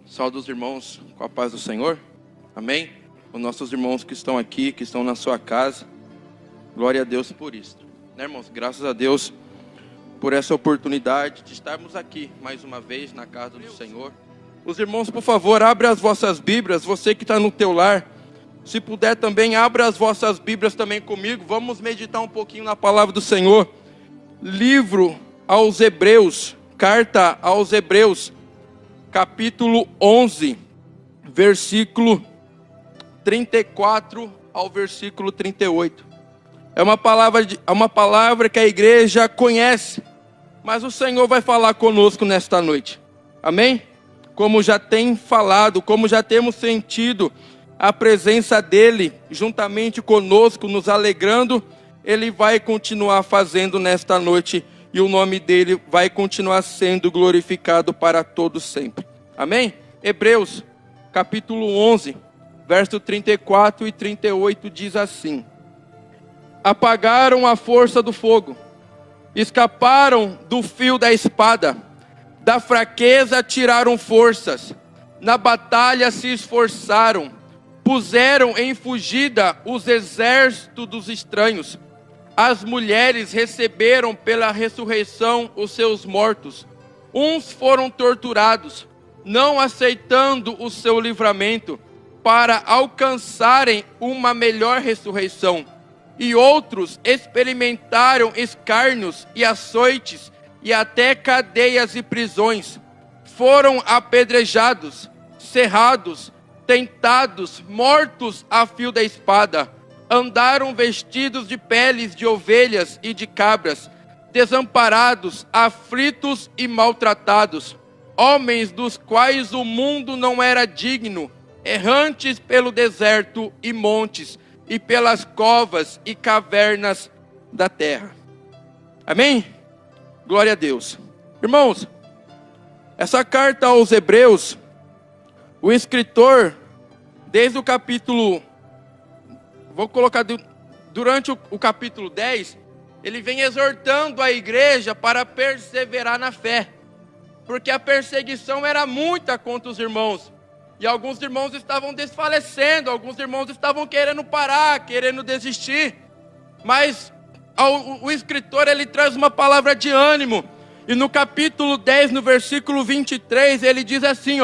Saúde os irmãos com a paz do Senhor. Amém? Os nossos irmãos que estão aqui, que estão na sua casa. Glória a Deus por isso. Né, irmãos? Graças a Deus por essa oportunidade de estarmos aqui mais uma vez na casa do Senhor. Os irmãos, por favor, abram as vossas Bíblias. Você que está no teu lar, se puder também, abra as vossas Bíblias também comigo. Vamos meditar um pouquinho na palavra do Senhor. Livro aos Hebreus, carta aos Hebreus, capítulo 11, versículo 34 ao versículo 38. É uma palavra que a igreja conhece, mas o Senhor vai falar conosco nesta noite. Amém? Como já tem falado, como já temos sentido a presença dEle juntamente conosco, nos alegrando, Ele vai continuar fazendo nesta noite e o nome dEle vai continuar sendo glorificado para todos sempre. Amém? Hebreus, capítulo 11, verso 34 e 38 diz assim: apagaram a força do fogo, escaparam do fio da espada, da fraqueza tiraram forças, na batalha se esforçaram, puseram em fugida os exércitos dos estranhos. As mulheres receberam pela ressurreição os seus mortos. Uns foram torturados, não aceitando o seu livramento, para alcançarem uma melhor ressurreição. E outros experimentaram escárnios e açoites, e até cadeias e prisões. Foram apedrejados, cerrados, tentados, mortos a fio da espada. Andaram vestidos de peles de ovelhas e de cabras, desamparados, aflitos e maltratados. Homens dos quais o mundo não era digno, errantes pelo deserto e montes, e pelas covas e cavernas da terra. Amém? Glória a Deus. Irmãos, essa carta aos Hebreus, o escritor, desde o capítulo, durante o capítulo 10, ele vem exortando a igreja para perseverar na fé, porque a perseguição era muita contra os irmãos, e alguns irmãos estavam desfalecendo, alguns irmãos estavam querendo parar, querendo desistir, mas o escritor ele traz uma palavra de ânimo, e no capítulo 10, no versículo 23, ele diz assim,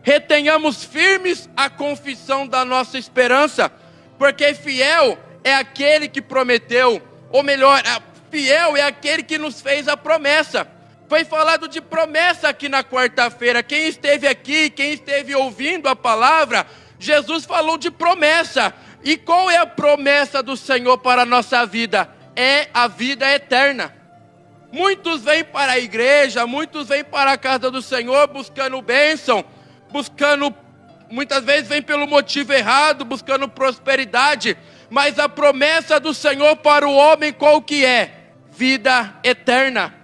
retenhamos firmes a confissão da nossa esperança, porque fiel é aquele que prometeu, ou melhor, fiel é aquele que nos fez a promessa. Foi falado de promessa aqui na quarta-feira. Quem esteve aqui, quem esteve ouvindo a palavra, Jesus falou de promessa. E qual é a promessa do Senhor para a nossa vida? É a vida eterna. Muitos vêm para a igreja, muitos vêm para a casa do Senhor buscando bênção, muitas vezes vêm pelo motivo errado, buscando prosperidade, mas a promessa do Senhor para o homem qual que é? Vida eterna.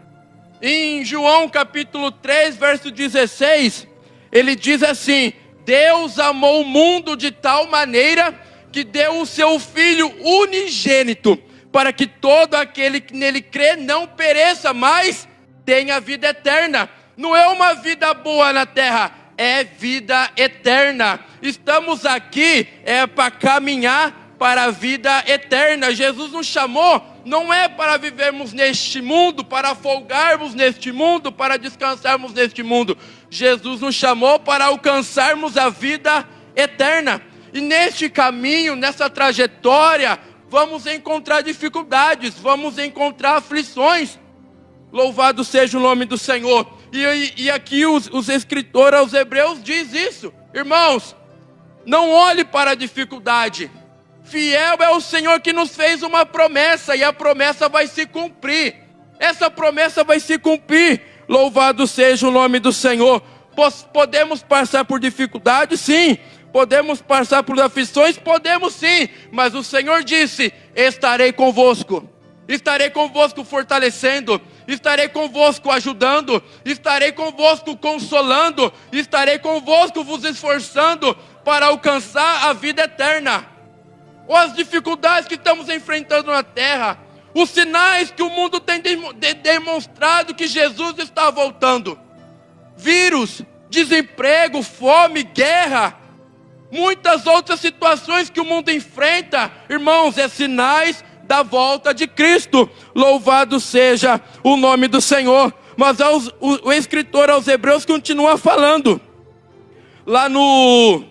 Em João capítulo 3, verso 16, ele diz assim: Deus amou o mundo de tal maneira que deu o seu Filho unigênito, para que todo aquele que nele crê não pereça, mas tenha vida eterna. Não é uma vida boa na terra, é vida eterna. Estamos aqui para caminhar para a vida eterna. Jesus nos chamou, não é para vivermos neste mundo, para folgarmos neste mundo, para descansarmos neste mundo. Jesus nos chamou para alcançarmos a vida eterna. E neste caminho, nessa trajetória, vamos encontrar dificuldades, vamos encontrar aflições. Louvado seja o nome do Senhor. E aqui os escritores aos Hebreus diz isso. Irmãos, não olhe para a dificuldade. Fiel é o Senhor que nos fez uma promessa, e a promessa vai se cumprir. Essa promessa vai se cumprir. Louvado seja o nome do Senhor. Podemos passar por dificuldades? Sim. Podemos passar por aflições? Podemos sim. Mas o Senhor disse: estarei convosco. Estarei convosco fortalecendo, estarei convosco ajudando, estarei convosco consolando, estarei convosco vos esforçando para alcançar a vida eterna. Ou as dificuldades que estamos enfrentando na terra, os sinais que o mundo tem demonstrado que Jesus está voltando. Vírus, desemprego, fome, guerra, muitas outras situações que o mundo enfrenta, irmãos, é sinais da volta de Cristo. Louvado seja o nome do Senhor. Mas o escritor aos Hebreus continua falando, lá no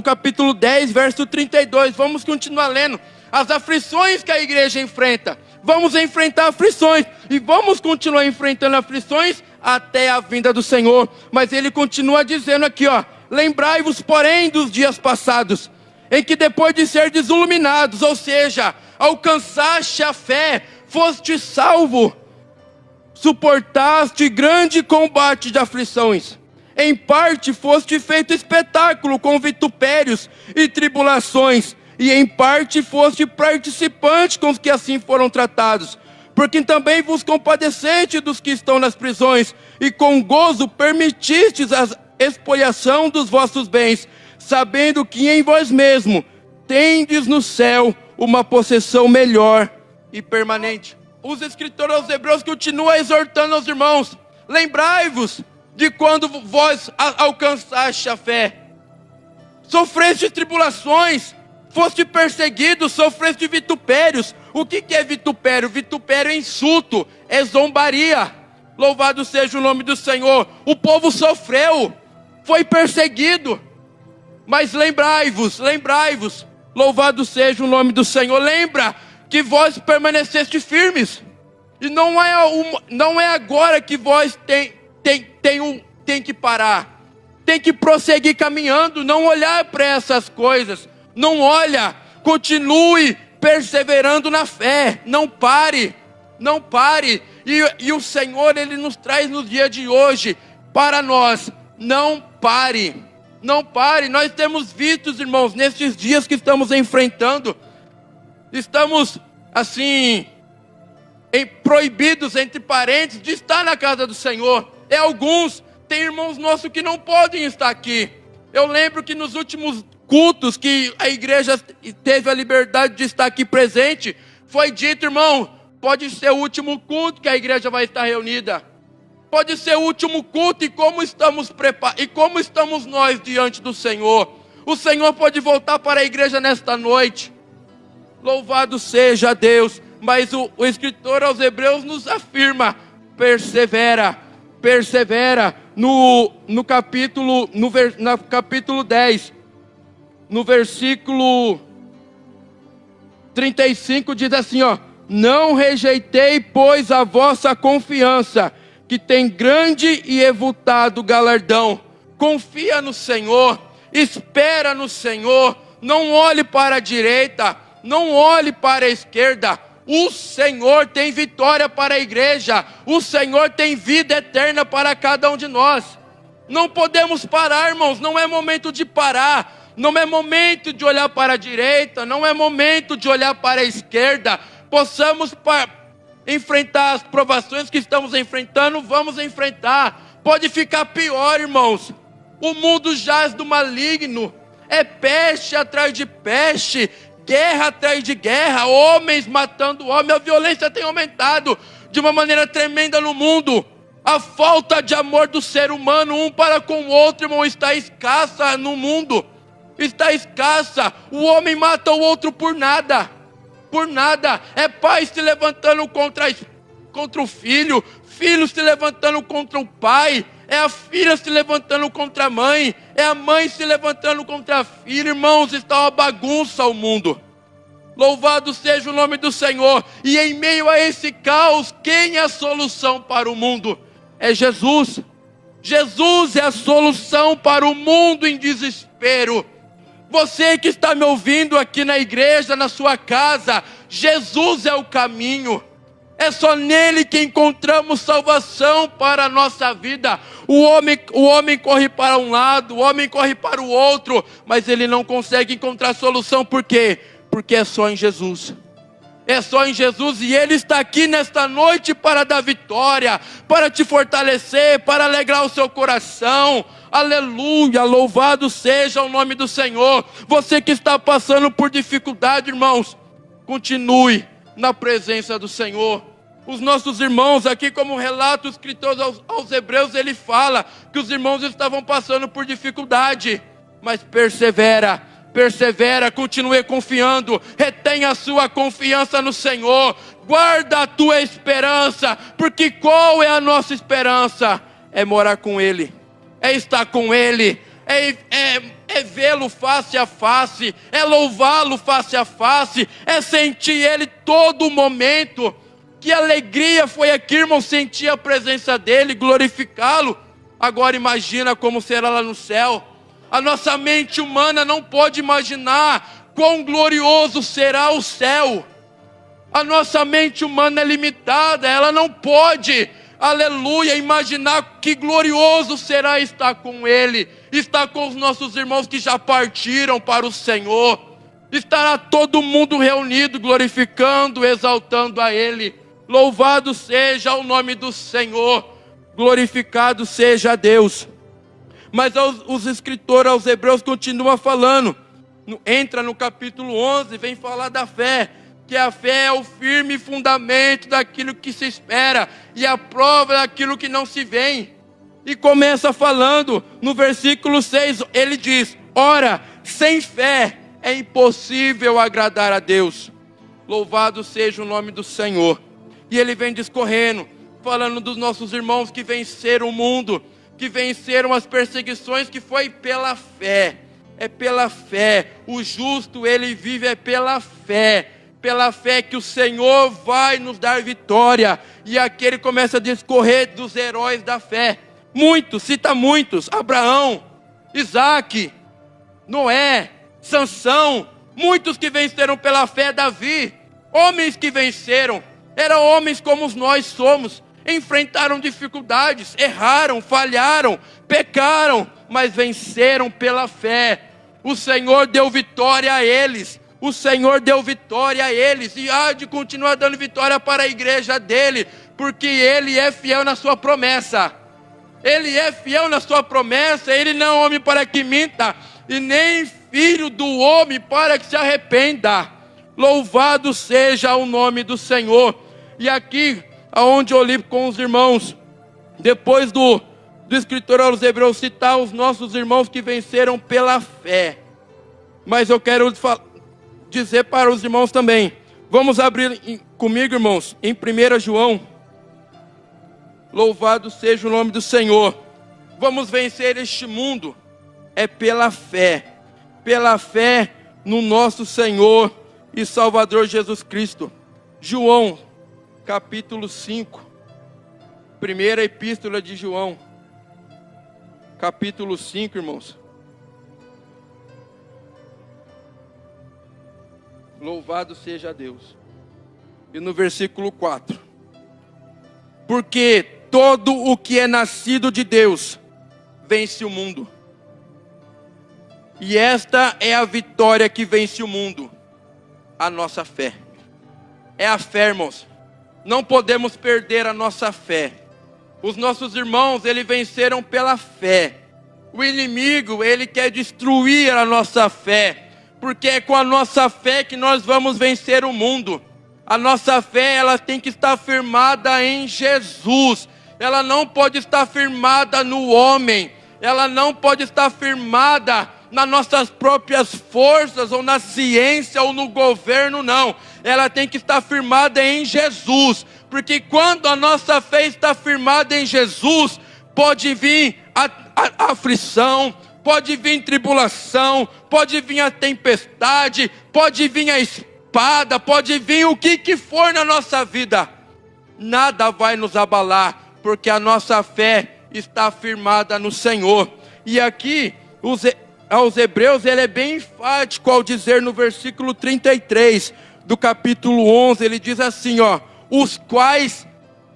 capítulo 10, verso 32, vamos continuar lendo, as aflições que a igreja enfrenta. Vamos enfrentar aflições, e vamos continuar enfrentando aflições até a vinda do Senhor. Mas ele continua dizendo aqui, ó: lembrai-vos, porém, dos dias passados, em que depois de ser desiluminados, ou seja, alcançaste a fé, foste salvo, suportaste grande combate de aflições. Em parte foste feito espetáculo com vitupérios e tribulações, e em parte foste participante com os que assim foram tratados. Porque também vos compadeceste dos que estão nas prisões, e com gozo permitistes a expoliação dos vossos bens, sabendo que em vós mesmo tendes no céu uma possessão melhor e permanente. Os escritores aos Hebreus continuam exortando aos irmãos: lembrai-vos de quando vós alcançaste a fé, sofreste tribulações, foste perseguido, sofreste vitupérios. O que é vitupério? Vitupério é insulto, é zombaria. Louvado seja o nome do Senhor. O povo sofreu, foi perseguido, mas lembrai-vos, louvado seja o nome do Senhor. Lembra que vós permaneceste firmes, e não é agora que vós tem que parar, tem que prosseguir caminhando, não olhar para essas coisas, não olha, continue perseverando na fé, não pare, e o Senhor, Ele nos traz no dia de hoje, para nós, não pare, nós temos visto, irmãos, nesses dias que estamos enfrentando, estamos assim, proibidos, entre parênteses, de estar na casa do Senhor. Tem irmãos nossos que não podem estar aqui. Eu lembro que nos últimos cultos que a igreja teve a liberdade de estar aqui presente, foi dito: irmão, pode ser o último culto que a igreja vai estar reunida, pode ser o último culto, e como estamos preparados, e como estamos nós diante do Senhor. O Senhor pode voltar para a igreja nesta noite, louvado seja Deus. Mas o escritor aos Hebreus nos afirma: persevera no capítulo 10, no versículo 35, diz assim, ó: não rejeitei, pois, a vossa confiança, que tem grande e avultado galardão. Confia no Senhor, espera no Senhor, não olhe para a direita, não olhe para a esquerda. O Senhor tem vitória para a igreja, o Senhor tem vida eterna para cada um de nós. Não podemos parar, irmãos, não é momento de parar, não é momento de olhar para a direita, não é momento de olhar para a esquerda. Possamos enfrentar as provações que estamos enfrentando, vamos enfrentar. Pode ficar pior, irmãos, o mundo jaz do maligno, é peste atrás de peste, guerra atrás de guerra, homens matando homens, a violência tem aumentado de uma maneira tremenda no mundo. A falta de amor do ser humano um para com o outro, irmão, está escassa no mundo, está escassa. O homem mata o outro por nada, é pai se levantando contra o filho, filho se levantando contra o pai, é a filha se levantando contra a mãe, é a mãe se levantando contra a filha. Irmãos, está uma bagunça o mundo. Louvado seja o nome do Senhor. E em meio a esse caos, quem é a solução para o mundo? É Jesus. Jesus é a solução para o mundo em desespero. Você que está me ouvindo aqui na igreja, na sua casa, Jesus é o caminho. É só nele que encontramos salvação para a nossa vida. O homem corre para um lado, o homem corre para o outro, mas ele não consegue encontrar solução. Por quê? Porque é só em Jesus. É só em Jesus, e Ele está aqui nesta noite para dar vitória, para te fortalecer, para alegrar o seu coração. Aleluia, louvado seja o nome do Senhor. Você que está passando por dificuldade, irmãos, continue na presença do Senhor. Os nossos irmãos aqui, como relato escrito aos Hebreus, ele fala que os irmãos estavam passando por dificuldade, mas persevera, continue confiando, retenha a sua confiança no Senhor, guarda a tua esperança, porque qual é a nossa esperança? É morar com Ele, é estar com Ele, é vê-lo face a face, é louvá-lo face a face, é sentir Ele todo momento. Que alegria foi aqui, irmão, sentir a presença dEle, glorificá-lo. Agora imagina como será lá no céu. A nossa mente humana não pode imaginar quão glorioso será o céu. A nossa mente humana é limitada, ela não pode, aleluia, imaginar que glorioso será estar com Ele, estar com os nossos irmãos que já partiram para o Senhor. Estará todo mundo reunido, glorificando, exaltando a Ele. Louvado seja o nome do Senhor, glorificado seja Deus. Mas os escritores aos Hebreus continuam falando, entra no capítulo 11, vem falar da fé, que a fé é o firme fundamento daquilo que se espera, e a prova daquilo que não se vê. E começa falando, no versículo 6, ele diz: ora, sem fé é impossível agradar a Deus. Louvado seja o nome do Senhor. E ele vem discorrendo, falando dos nossos irmãos que venceram o mundo, que venceram as perseguições, que foi pela fé. É pela fé. O justo, ele vive pela fé que o Senhor vai nos dar vitória. E aqui ele começa a discorrer dos heróis da fé. Muitos, cita muitos: Abraão, Isaac, Noé, Sansão, muitos que venceram pela fé. Davi, homens que venceram, eram homens como nós somos, enfrentaram dificuldades, erraram, falharam, pecaram, mas venceram pela fé. O Senhor deu vitória a eles, o Senhor deu vitória a eles, e há de continuar dando vitória para a igreja dele, porque Ele é fiel na sua promessa. Ele é fiel na sua promessa. Ele não é homem para que minta, e nem filho do homem para que se arrependa. Louvado seja o nome do Senhor. E aqui, aonde eu li com os irmãos, depois do escritor aos Hebreus citar os nossos irmãos que venceram pela fé, mas eu quero dizer para os irmãos também, vamos abrir comigo, irmãos, em 1 João, louvado seja o nome do Senhor. Vamos vencer este mundo, é pela fé no nosso Senhor e Salvador Jesus Cristo. João, capítulo 5, primeira epístola de João, capítulo 5, irmãos. Louvado seja Deus. E no versículo 4: porque todo o que é nascido de Deus vence o mundo. E esta é a vitória que vence o mundo: a nossa fé. É a fé, irmãos. Não podemos perder a nossa fé. Os nossos irmãos, eles venceram pela fé. O inimigo, ele quer destruir a nossa fé, porque é com a nossa fé que nós vamos vencer o mundo. A nossa fé, ela tem que estar firmada em Jesus. Ela não pode estar firmada no homem. Ela não pode estar firmada nas nossas próprias forças, ou na ciência, ou no governo, não. Ela tem que estar firmada em Jesus, porque quando a nossa fé está firmada em Jesus, pode vir a aflição, pode vir tribulação, pode vir a tempestade, pode vir a espada, pode vir o que for na nossa vida, nada vai nos abalar, porque a nossa fé está firmada no Senhor. E aqui, aos Hebreus, ele é bem enfático ao dizer no versículo 33 do capítulo 11, ele diz assim, ó: os quais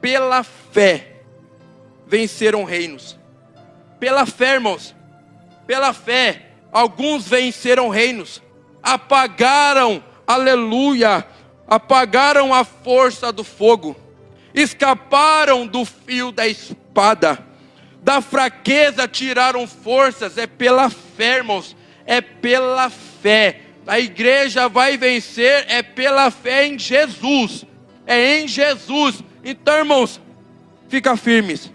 pela fé venceram reinos. Pela fé, irmãos, pela fé, alguns venceram reinos, apagaram, aleluia, apagaram a força do fogo, escaparam do fio da espada, da fraqueza tiraram forças. É pela fé, irmãos, é pela fé. A igreja vai vencer, é pela fé em Jesus. É em Jesus Então, irmãos, fica firmes.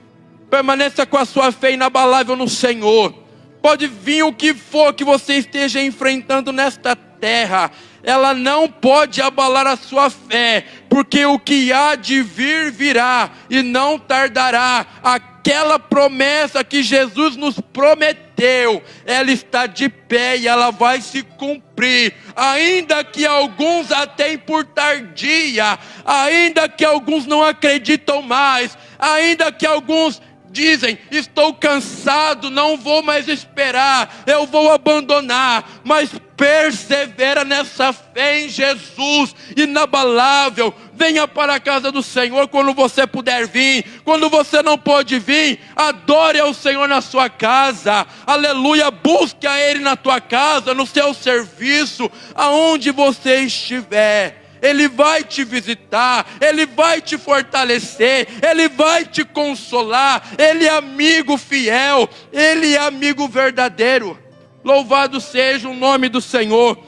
Permaneça com a sua fé inabalável no Senhor. Pode vir o que for que você esteja enfrentando nesta terra, ela não pode abalar a sua fé, porque o que há de vir, virá, e não tardará. Aquela promessa que Jesus nos prometeu, ela está de pé e ela vai se cumprir, ainda que alguns a tenham por tardia, ainda que alguns não acreditam mais, ainda que alguns dizem, estou cansado, não vou mais esperar, eu vou abandonar, mas persevera nessa fé em Jesus, inabalável. Venha para a casa do Senhor quando você puder vir. Quando você não pode vir, adore ao Senhor na sua casa, aleluia. Busque a Ele na tua casa, no seu serviço, aonde você estiver. Ele vai te visitar, Ele vai te fortalecer, Ele vai te consolar. Ele é amigo fiel, Ele é amigo verdadeiro. Louvado seja o nome do Senhor.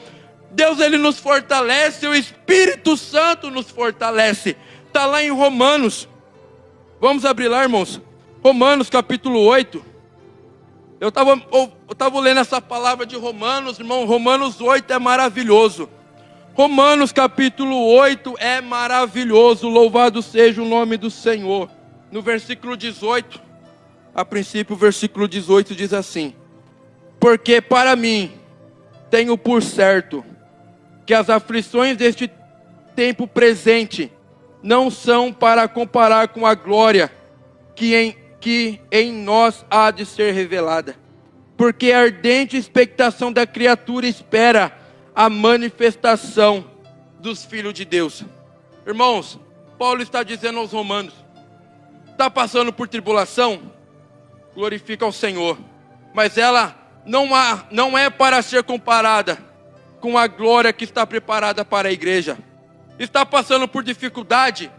Deus, Ele nos fortalece, o Espírito Santo nos fortalece. Está lá em Romanos. Vamos abrir lá, irmãos. Romanos capítulo 8. Eu estava lendo essa palavra de Romanos, irmão. Romanos 8 é maravilhoso. Romanos capítulo 8 é maravilhoso, louvado seja o nome do Senhor. No versículo 18, a princípio o versículo 18 diz assim: porque para mim tenho por certo que as aflições deste tempo presente não são para comparar com a glória que em nós há de ser revelada. Porque a ardente expectação da criatura espera a manifestação dos filhos de Deus. Irmãos, Paulo está dizendo aos romanos: está passando por tribulação? Glorifica ao Senhor. Mas ela não é para ser comparada com a glória que está preparada para a igreja. Está passando por dificuldade?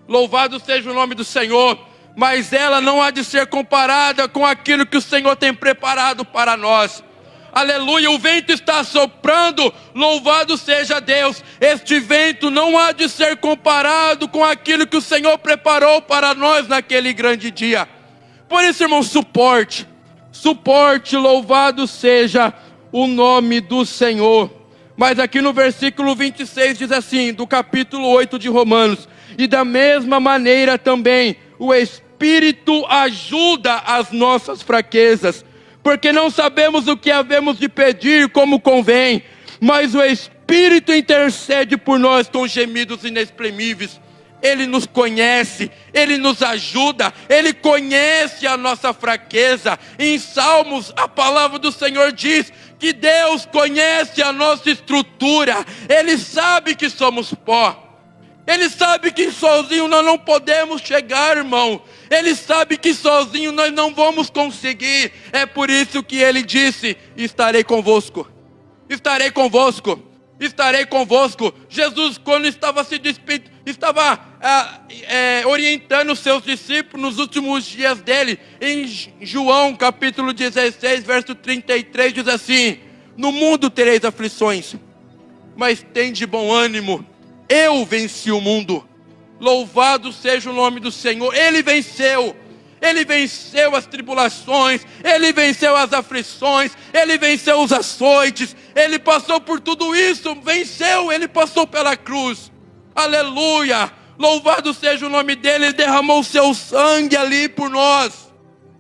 Louvado seja o nome do Senhor. Mas ela não há de ser comparada com aquilo que o Senhor tem preparado para nós. Aleluia, o vento está soprando, louvado seja Deus. Este vento não há de ser comparado com aquilo que o Senhor preparou para nós naquele grande dia. Por isso, irmão, suporte, louvado seja o nome do Senhor. Mas aqui no versículo 26 diz assim, do capítulo 8 de Romanos: e da mesma maneira também o Espírito ajuda as nossas fraquezas, porque não sabemos o que havemos de pedir como convém, mas o Espírito intercede por nós com gemidos inexprimíveis. Ele nos conhece, Ele nos ajuda, Ele conhece a nossa fraqueza. Em Salmos, a palavra do Senhor diz que Deus conhece a nossa estrutura. Ele sabe que somos pó. Ele sabe que sozinho nós não podemos chegar, irmão. Ele sabe que sozinho nós não vamos conseguir. É por isso que Ele disse: estarei convosco. Estarei convosco. Estarei convosco. Jesus, quando estava se despedindo, estava orientando os seus discípulos nos últimos dias dele. Em João capítulo 16, verso 33, diz assim: no mundo tereis aflições, mas tende bom ânimo. Eu venci o mundo. Louvado seja o nome do Senhor. Ele venceu as tribulações, Ele venceu as aflições, Ele venceu os açoites, Ele passou por tudo isso, venceu, Ele passou pela cruz, aleluia, louvado seja o nome dEle. Ele derramou o seu sangue ali por nós,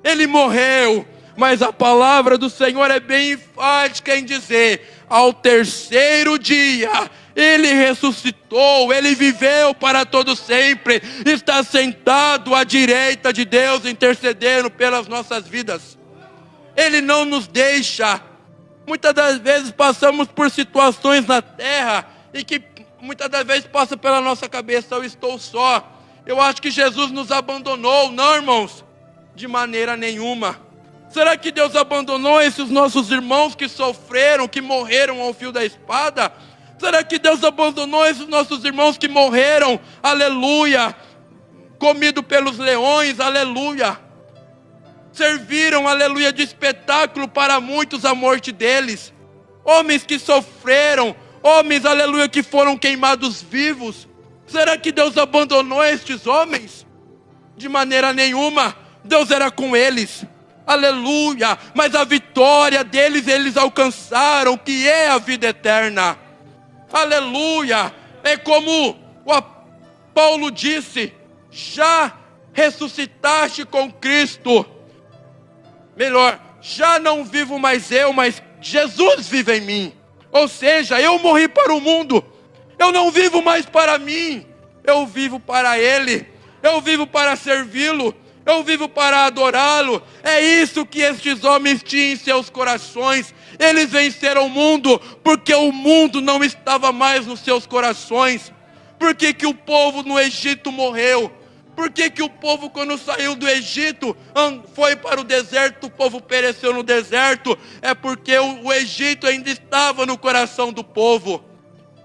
Ele morreu, mas a palavra do Senhor é bem enfática em dizer: ao terceiro dia Ele ressuscitou, Ele viveu para todo sempre, está sentado à direita de Deus, intercedendo pelas nossas vidas. Ele não nos deixa. Muitas das vezes passamos por situações na terra e que muitas das vezes passa pela nossa cabeça: eu estou só, eu acho que Jesus nos abandonou. Não, irmãos, de maneira nenhuma. Será que Deus abandonou esses nossos irmãos que sofreram, que morreram ao fio da espada? Será que Deus abandonou esses nossos irmãos que morreram, aleluia, comido pelos leões, aleluia, serviram, aleluia, de espetáculo para muitos a morte deles? Homens que sofreram, homens, aleluia, que foram queimados vivos. Será que Deus abandonou estes homens? De maneira nenhuma. Deus era com eles. Aleluia. Mas a vitória deles, eles alcançaram, que é a vida eterna. Aleluia. É como Paulo disse: já ressuscitaste com Cristo. Melhor, já não vivo mais eu, mas Jesus vive em mim. Ou seja, eu morri para o mundo. Eu não vivo mais para mim. Eu vivo para Ele. Eu vivo para servi-lo. Eu vivo para adorá-lo. É isso que estes homens tinham em seus corações. Eles venceram o mundo, porque o mundo não estava mais nos seus corações. Por que que o povo no Egito morreu? Por que que o povo, quando saiu do Egito, foi para o deserto, o povo pereceu no deserto? É porque o Egito ainda estava no coração do povo.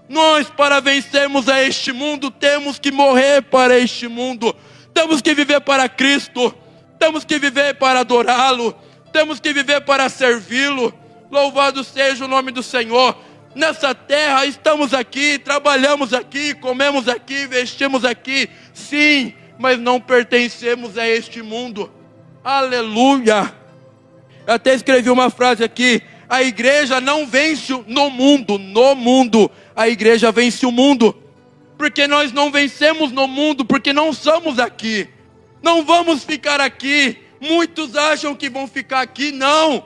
Nós, para vencermos a este mundo, temos que morrer para este mundo. Temos que viver para Cristo. Temos que viver para adorá-lo. Temos que viver para servi-lo. Louvado seja o nome do Senhor. Nessa terra estamos aqui, trabalhamos aqui, comemos aqui, vestimos aqui. Sim, mas não pertencemos a este mundo. Aleluia. Eu até escrevi uma frase aqui: a igreja não vence no mundo, a igreja vence o mundo. Porque nós não vencemos no mundo, porque não somos aqui. Não vamos ficar aqui. Muitos acham que vão ficar aqui, não.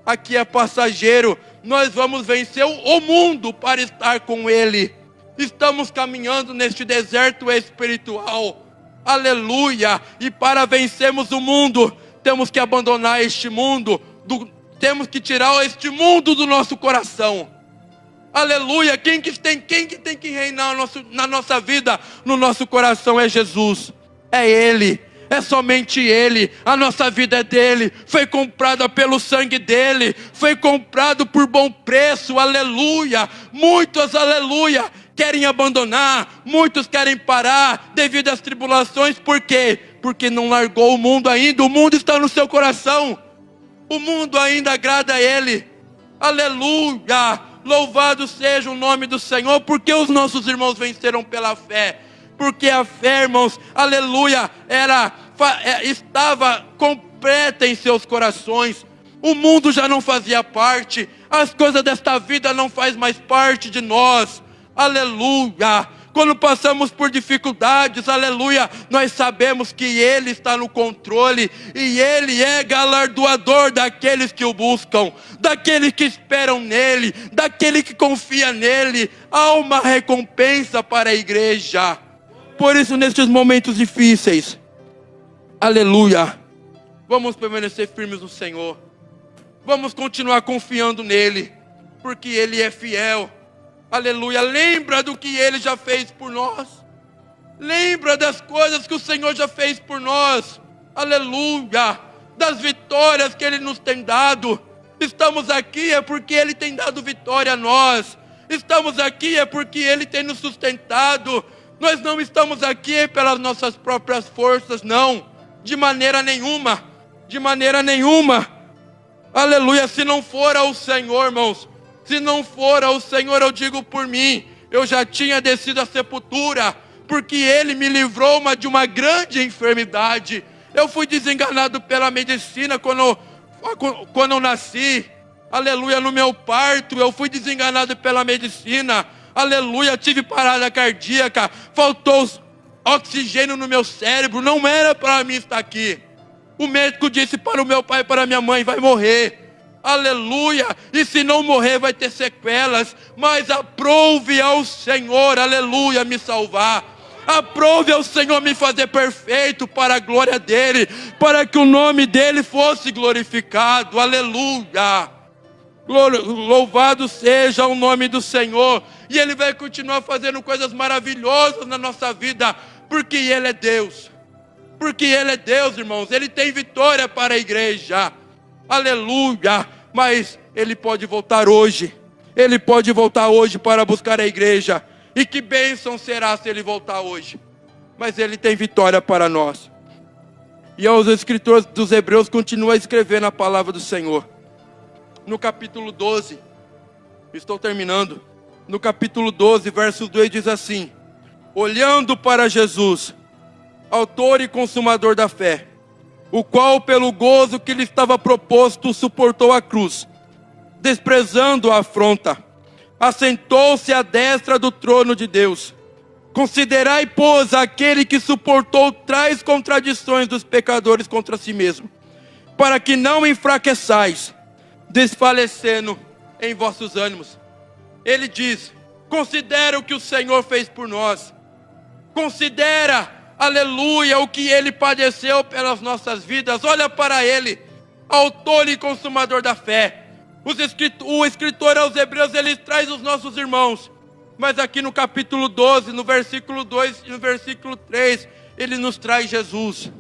Aqui é passageiro. Nós vamos vencer o mundo para estar com Ele. Estamos caminhando neste deserto espiritual. Aleluia. E para vencermos o mundo, temos que abandonar este mundo. Temos que tirar este mundo do nosso coração. Aleluia. Quem que tem que reinar na nossa vida, no nosso coração, é Jesus. É Ele. É somente Ele. A nossa vida é dele. Foi comprada pelo sangue dele. Foi comprado por bom preço. Aleluia. Muitos, aleluia, querem abandonar. Muitos querem parar devido às tribulações. Por quê? Porque não largou o mundo ainda. O mundo está no seu coração. O mundo ainda agrada a Ele. Aleluia. Louvado seja o nome do Senhor. Porque os nossos irmãos venceram pela fé. Porque a fé, irmãos, aleluia, estava completa em seus corações. O mundo já não fazia parte. As coisas desta vida não faz mais parte de nós. Aleluia. Quando passamos por dificuldades, aleluia, nós sabemos que Ele está no controle. E Ele é galardoador daqueles que o buscam, daqueles que esperam nele, daquele que confia nele. Há uma recompensa para a igreja. Por isso, nestes momentos difíceis, aleluia, vamos permanecer firmes no Senhor. Vamos continuar confiando nele, porque Ele é fiel. Aleluia. Lembra do que Ele já fez por nós. Lembra das coisas que o Senhor já fez por nós. Aleluia. Das vitórias que Ele nos tem dado. Estamos aqui é porque Ele tem dado vitória a nós. Estamos aqui é porque Ele tem nos sustentado. Nós não estamos aqui pelas nossas próprias forças, não. De maneira nenhuma. De maneira nenhuma. Aleluia. Se não for ao Senhor, irmãos. Se não for ao Senhor, eu digo por mim, eu já tinha descido à sepultura. Porque Ele me livrou de uma grande enfermidade. Eu fui desenganado pela medicina quando eu nasci. Aleluia. No meu parto, eu fui desenganado pela medicina. Aleluia, tive parada cardíaca, faltou oxigênio no meu cérebro, não era para mim estar aqui. O médico disse para o meu pai e para a minha mãe: vai morrer. Aleluia, e se não morrer vai ter sequelas, mas aprove ao Senhor, aleluia, me salvar. Aprove ao Senhor me fazer perfeito para a glória dEle, para que o nome dEle fosse glorificado, aleluia. Louvado seja o nome do Senhor. E Ele vai continuar fazendo coisas maravilhosas na nossa vida, porque Ele é Deus. Porque Ele é Deus, irmãos. Ele tem vitória para a igreja. Aleluia. Mas Ele pode voltar hoje. Ele pode voltar hoje para buscar a igreja. E que bênção será se Ele voltar hoje. Mas Ele tem vitória para nós. E os escritores dos Hebreus continuam a escrever na palavra do Senhor. No capítulo 12, estou terminando. No capítulo 12, verso 2 diz assim: olhando para Jesus, autor e consumador da fé, o qual pelo gozo que lhe estava proposto suportou a cruz, desprezando a afronta, assentou-se à destra do trono de Deus. Considerai, pois, aquele que suportou tais contradições dos pecadores contra si mesmo, para que não enfraqueçais, desfalecendo em vossos ânimos. Ele diz: considera o que o Senhor fez por nós. Considera, aleluia, o que Ele padeceu pelas nossas vidas. Olha para Ele, autor e consumador da fé. O escritor aos Hebreus, ele traz os nossos irmãos. Mas aqui no capítulo 12, no versículo 2 e no versículo 3, ele nos traz Jesus.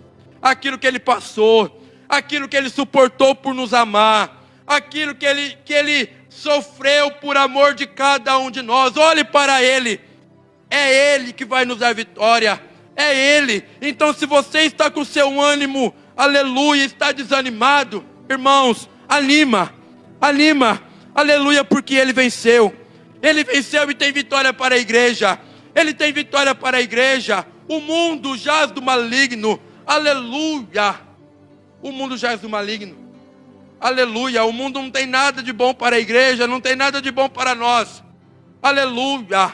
Aquilo que Ele passou, aquilo que Ele suportou por nos amar, aquilo que ele sofreu por amor de cada um de nós. Olhe para Ele. É Ele que vai nos dar vitória. É Ele. Então, se você está com seu ânimo, aleluia, está desanimado, irmãos, anima, aleluia, porque Ele venceu. Ele venceu e tem vitória para a igreja. Ele tem vitória para a igreja. O mundo jaz do maligno. Aleluia. O mundo jaz do maligno. Aleluia. O mundo não tem nada de bom para a igreja, não tem nada de bom para nós. Aleluia.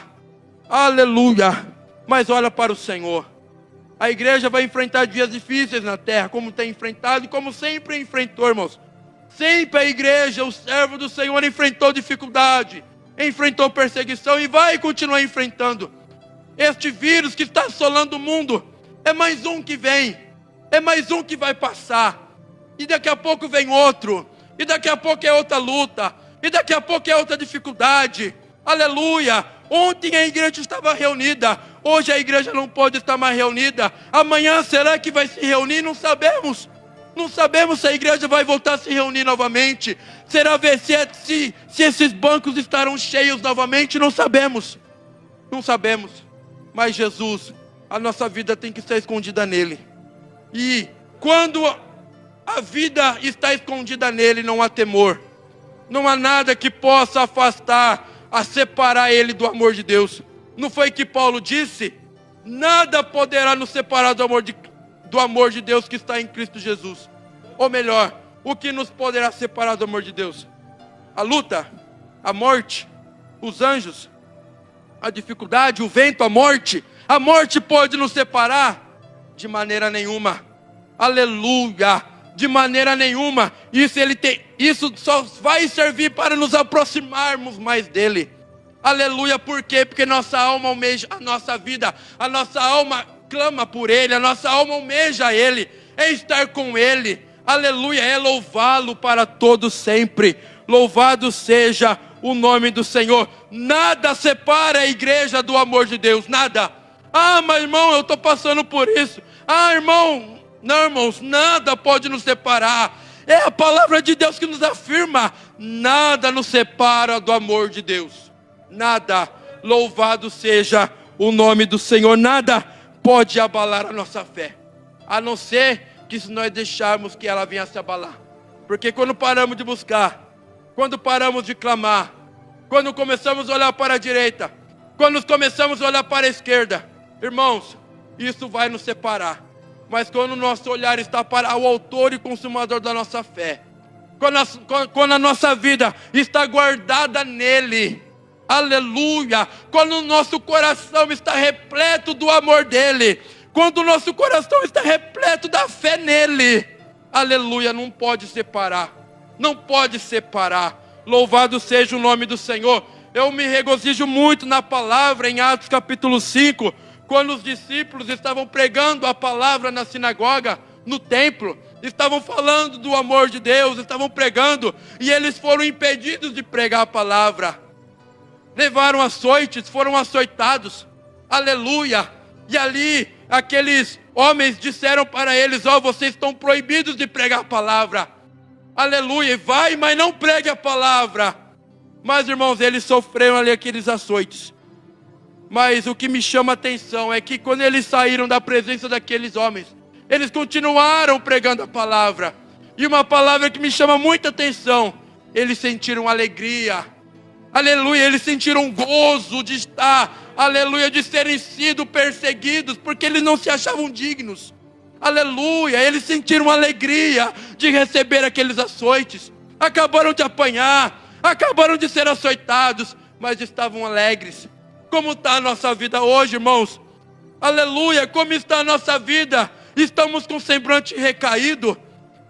Aleluia. Mas olha para o Senhor. A igreja vai enfrentar dias difíceis na terra, como tem enfrentado e como sempre enfrentou, irmãos. Sempre a igreja, o servo do Senhor, enfrentou dificuldade, enfrentou perseguição e vai continuar enfrentando. Este vírus que está assolando o mundo é mais um que vem, é mais um que vai passar. E daqui a pouco vem outro, e daqui a pouco é outra luta, e daqui a pouco é outra dificuldade. Aleluia. Ontem a igreja estava reunida, hoje a igreja não pode estar mais reunida. Amanhã será que vai se reunir? Não sabemos. Não sabemos se a igreja vai voltar a se reunir novamente. Será ver se esses bancos estarão cheios novamente? Não sabemos. Não sabemos. Mas Jesus, a nossa vida tem que estar escondida nele. E quando a vida está escondida nele, não há temor. Não há nada que possa afastar, a separar ele do amor de Deus. Não foi que Paulo disse? Nada poderá nos separar do amor de Deus que está em Cristo Jesus. Ou melhor, o que nos poderá separar do amor de Deus? A luta, a morte, os anjos, a dificuldade, o vento, a morte. A morte pode nos separar? De maneira nenhuma. Aleluia. De maneira nenhuma. Isso só vai servir para nos aproximarmos mais dele. Aleluia. Por quê? Porque nossa alma almeja a nossa vida. A nossa alma clama por ele. A nossa alma almeja ele. É estar com ele. Aleluia. É louvá-lo para todo sempre. Louvado seja o nome do Senhor. Nada separa a igreja do amor de Deus. Nada. Ah, mas irmão, eu estou passando por isso. Ah, irmão. Não, irmãos, nada pode nos separar. É a palavra de Deus que nos afirma. Nada nos separa do amor de Deus. Nada. Louvado seja o nome do Senhor. Nada pode abalar a nossa fé, a não ser que se nós deixarmos que ela venha se abalar. Porque quando paramos de buscar, quando paramos de clamar, quando começamos a olhar para a direita, quando queçamos a olhar para a esquerda, irmãos, isso vai nos separar. Mas quando o nosso olhar está para o autor e consumador da nossa fé, quando a nossa vida está guardada nele, aleluia, quando o nosso coração está repleto do amor dele, quando o nosso coração está repleto da fé nele, aleluia, não pode separar, não pode separar. Louvado seja o nome do Senhor. Eu me regozijo muito na palavra em Atos capítulo 5, quando os discípulos estavam pregando a palavra na sinagoga, no templo, estavam falando do amor de Deus, estavam pregando, e eles foram impedidos de pregar a palavra. Levaram açoites, foram açoitados, aleluia. E ali, aqueles homens disseram para eles: vocês estão proibidos de pregar a palavra, aleluia, vai, mas não pregue a palavra. Mas irmãos, eles sofreram ali aqueles açoites. Mas o que me chama a atenção é que quando eles saíram da presença daqueles homens, eles continuaram pregando a palavra. E uma palavra que me chama muita atenção: eles sentiram alegria, aleluia, eles sentiram gozo de estar, aleluia, de serem sido perseguidos, porque eles não se achavam dignos. Aleluia, eles sentiram alegria de receber aqueles açoites. Acabaram de apanhar, acabaram de ser açoitados, mas estavam alegres. Como está a nossa vida hoje, irmãos? Aleluia, como está a nossa vida? Estamos com semblante recaído.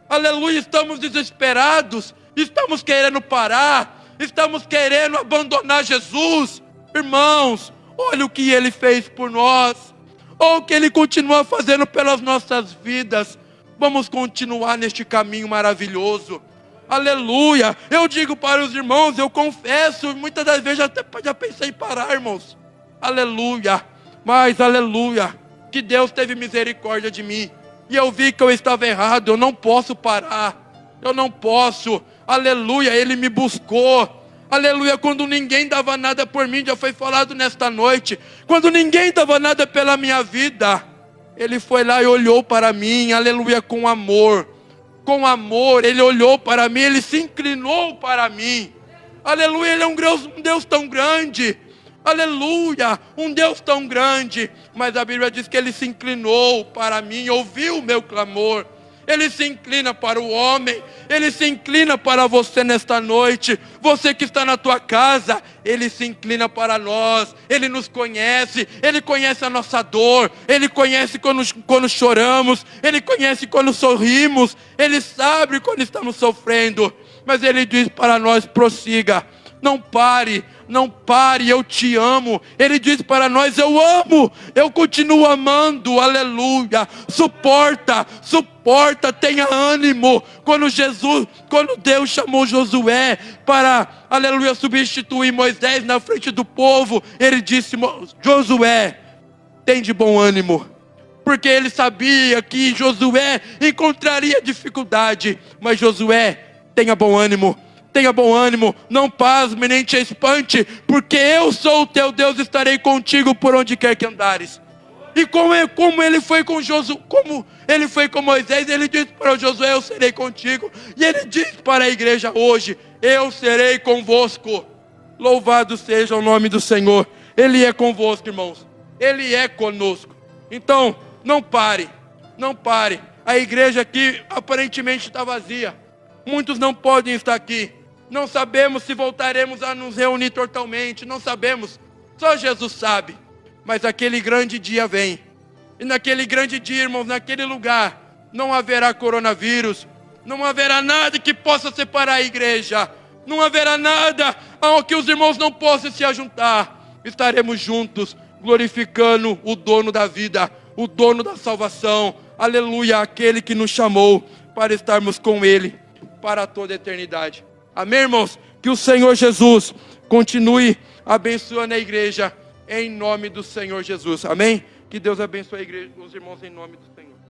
Aleluia, estamos desesperados. Estamos querendo parar. Estamos querendo abandonar Jesus. Irmãos, olha o que Ele fez por nós. Olha o que Ele continua fazendo pelas nossas vidas. Vamos continuar neste caminho maravilhoso. Aleluia. Eu digo para os irmãos, eu confesso, muitas das vezes já pensei em parar, irmãos. Aleluia. Mas, aleluia, que Deus teve misericórdia de mim. E eu vi que eu estava errado, eu não posso parar. Eu não posso. Aleluia, Ele me buscou. Aleluia, quando ninguém dava nada por mim, já foi falado nesta noite. Quando ninguém dava nada pela minha vida, Ele foi lá e olhou para mim, aleluia, com amor. Com amor, Ele olhou para mim, Ele se inclinou para mim. Aleluia, Ele é um Deus tão grande. Aleluia, um Deus tão grande. Mas a Bíblia diz que Ele se inclinou para mim, ouviu o meu clamor. Ele se inclina para o homem, Ele se inclina para você nesta noite. Você que está na tua casa, Ele se inclina para nós. Ele nos conhece, Ele conhece a nossa dor. Ele conhece quando choramos, Ele conhece quando sorrimos. Ele sabe quando estamos sofrendo. Mas Ele diz para nós, prossiga. Não pare, não pare, eu te amo. Ele diz para nós, eu amo, eu continuo amando, aleluia. Suporta, tenha ânimo. Quando Deus chamou Josué para, aleluia, substituir Moisés na frente do povo, Ele disse, Josué, tem de bom ânimo. Porque ele sabia que Josué encontraria dificuldade. Mas Josué, tenha bom ânimo. Tenha bom ânimo, não pasme nem te espante, porque eu sou o teu Deus, estarei contigo por onde quer que andares. E como ele foi com como ele foi com Moisés, ele disse para Josué, eu serei contigo. E ele diz para a igreja hoje, eu serei convosco. Louvado seja o nome do Senhor. Ele é convosco, irmãos. Ele é conosco. Então, não pare, não pare. A igreja aqui aparentemente está vazia. Muitos não podem estar aqui. Não sabemos se voltaremos a nos reunir totalmente. Não sabemos. Só Jesus sabe. Mas aquele grande dia vem. E naquele grande dia, irmãos, naquele lugar, não haverá coronavírus. Não haverá nada que possa separar a igreja. Não haverá nada ao que os irmãos não possam se ajuntar. Estaremos juntos, glorificando o dono da vida, o dono da salvação. Aleluia, aquele que nos chamou para estarmos com Ele para toda a eternidade. Amém, irmãos? Que o Senhor Jesus continue abençoando a igreja em nome do Senhor Jesus. Amém? Que Deus abençoe a igreja, os irmãos em nome do Senhor.